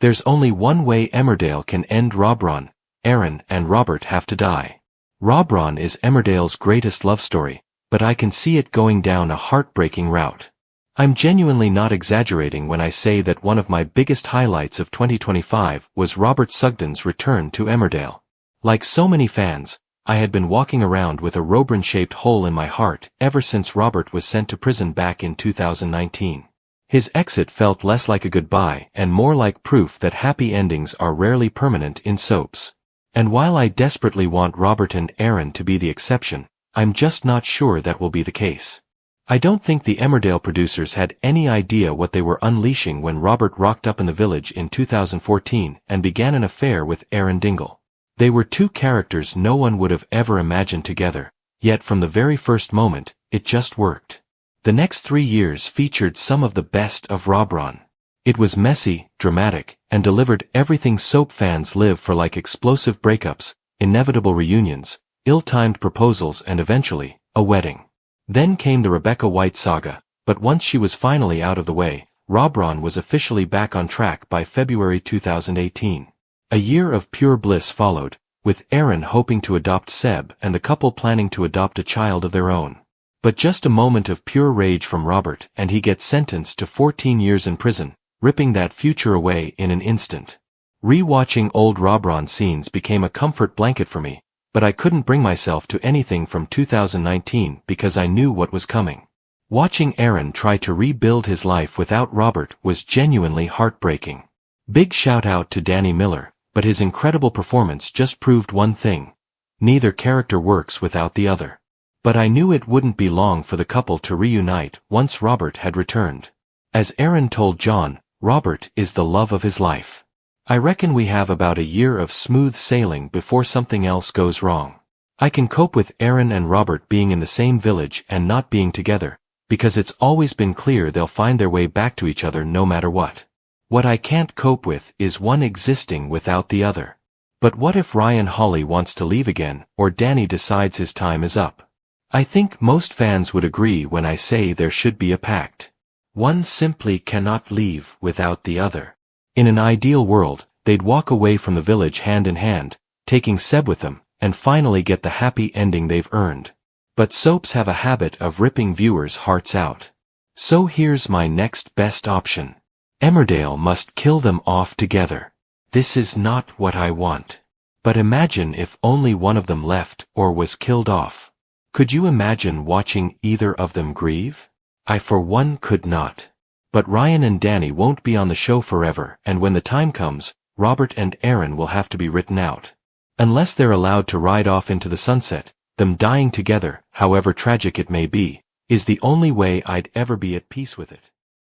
There's only one way Emmerdale can end Robron. Aaron and Robert have to die. Robron is Emmerdale's greatest love story, but I can see it going down a heartbreaking route. I'm genuinely not exaggerating when I say that one of my biggest highlights of 2025 was Robert Sugden's return to Emmerdale. Like so many fans, I had been walking around with a Robron-shaped hole in my heart ever since Robert was sent to prison back in 2019. His exit felt less like a goodbye and more like proof that happy endings are rarely permanent in soaps. And while I desperately want Robert and Aaron to be the exception, I'm just not sure that will be the case. I don't think the Emmerdale producers had any idea what they were unleashing when Robert rocked up in the village in 2014 and began an affair with Aaron Dingle. They were two characters no one would have ever imagined together, yet from the very first moment, it just worked. The next 3 years featured some of the best of Robron. It was messy, dramatic, and delivered everything soap fans live for, like explosive breakups, inevitable reunions, ill-timed proposals and eventually, a wedding. Then came the Rebecca White saga, but once she was finally out of the way, Robron was officially back on track by February 2018. A year of pure bliss followed, with Aaron hoping to adopt Seb and the couple planning to adopt a child of their own. But just a moment of pure rage from Robert and he gets sentenced to 14 years in prison, ripping that future away in an instant. Re-watching old Robron scenes became a comfort blanket for me, but I couldn't bring myself to anything from 2019 because I knew what was coming. Watching Aaron try to rebuild his life without Robert was genuinely heartbreaking. Big shout out to Danny Miller, but his incredible performance just proved one thing: neither character works without the other. But I knew it wouldn't be long for the couple to reunite once Robert had returned. As Aaron told John, Robert is the love of his life. I reckon we have about a year of smooth sailing before something else goes wrong. I can cope with Aaron and Robert being in the same village and not being together, because it's always been clear they'll find their way back to each other no matter what. What I can't cope with is one existing without the other. But what if Ryan Hawley wants to leave again, or Danny decides his time is up? I think most fans would agree when I say there should be a pact. One simply cannot leave without the other. In an ideal world, they'd walk away from the village hand in hand, taking Seb with them, and finally get the happy ending they've earned. But soaps have a habit of ripping viewers' hearts out. So here's my next best option. Emmerdale must kill them off together. This is not what I want. But imagine if only one of them left or was killed off. Could you imagine watching either of them grieve? I for one could not. But Ryan and Danny won't be on the show forever, and when the time comes, Robert and Aaron will have to be written out. Unless they're allowed to ride off into the sunset, them dying together, however tragic it may be, is the only way I'd ever be at peace with it.